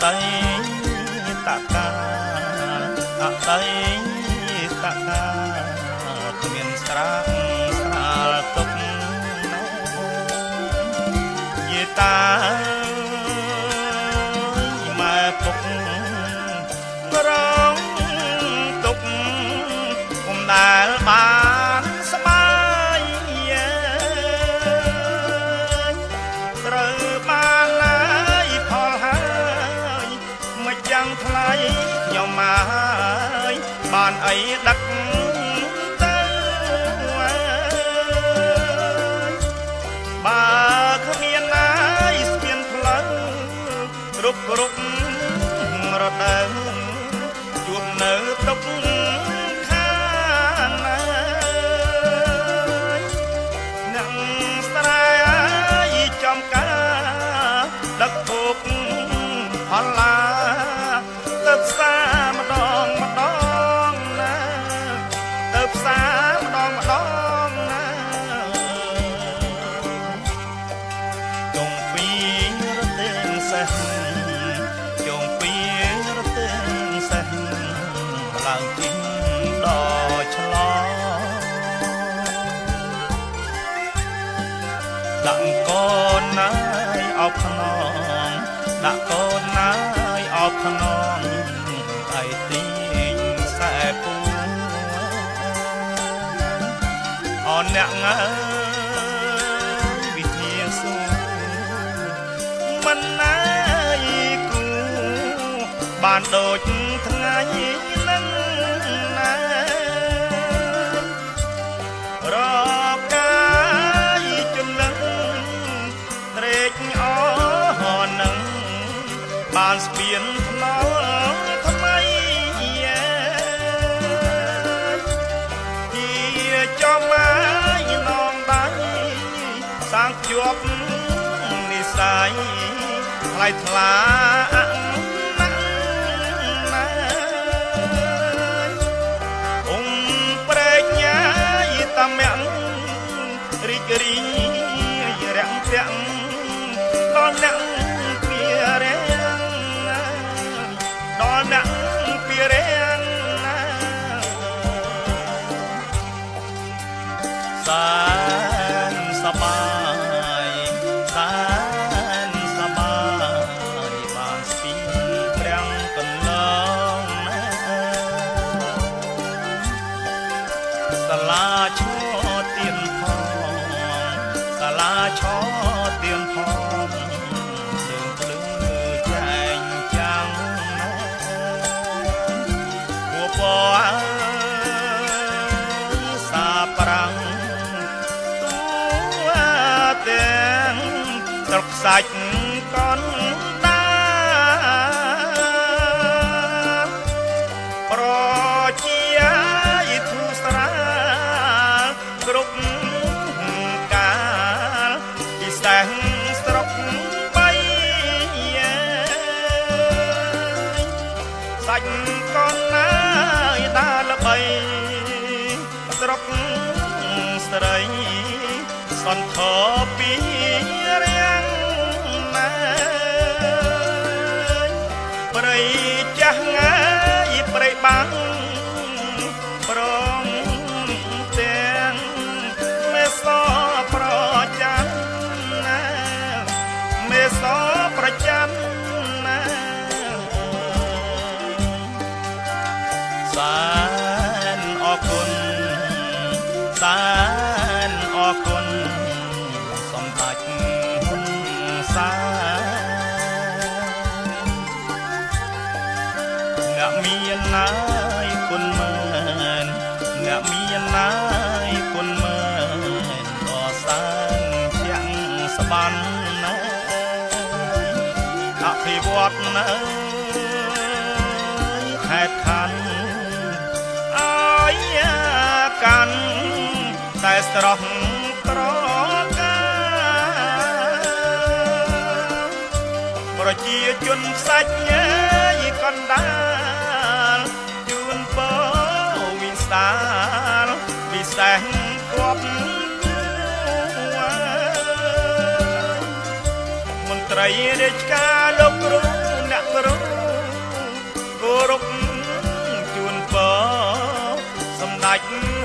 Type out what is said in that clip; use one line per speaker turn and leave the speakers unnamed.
តីតកាអតីតកាគ្មានស្រាក់ស្រាលទុកយេតាម៉ែពុករងទុកគុំដែលបានស្បាយត្រូវបានហើយផលហើយមិនចាំថ្លៃខ្ញុំហើយបានអីដឹកទៅបើគ្មានណាយស្ពានផ្លូវគ្រប់រដូវជួបនៅទុកខាងណានឹងស្រែចំការដឹកពុកផល្លាទៅផ្សារម្ដងណាទៅផ្សារម្ដងណាចុងពីរទេងសេះចុងពីរទេងសេះឡើងជីងដល់ឆ្លងដាក់កូនណាយអោបខ្នងដាក់កូនណាយអោបខ្នងអីទីងខ្សែពូអនអ្នកងើវិធាស៊ូមិនណាយគូបានដូចថ្ងៃនឹងណារកកាយជន្លឹងត្រេកអរនឹងបានស្ពានថ្នល់ថ្មីជាចំអាយនងដៃសាងជាប់និស័យថ្លៃថ្លាប្រេកញ៉ាយតាមំរីករាយរាំងប្រាំងដល់អ្នកពីរាំងដល់អ្នកពីរាំងសានសបាយសានសបាយបានស្ពីប្រាំងកន្លងសាលាឈរទៀនផងសាលាឈរទៀនផងលើងភ្លឺចែងចាំងពួពសាប្រាំងទួទាំងស្រុកសាច់កនតាប្រជាធូស្រាគ្រប់កាលពិសេសស្រុកបីសាច់កនណាយដាល្បីស្រុកស្រីសន្ធពីរាំងណាព្រៃចាស់ងាយព្រៃបាំងប្រងទាំងមេសប្រចាំណាមេសប្រចាំណាសានអរគុណសានអរគុណសម្ដេចហ៊ុនសាអ្នកមានណាយគុណមែនអ្នកមានណាយគុណមែនក៏សានជាងស្បានណាអភិវឌ្ឍនៅខេត្តខណ្ឌអើយកាន់តែស្រស់ក្រកាប្រជាជនសាច់ញ៉ៃ កណ្ដាលជូនពរវិសាលពិសេសគប់មន្ត្រីរាជការលោកគ្រូអ្នកគ្រូ ច់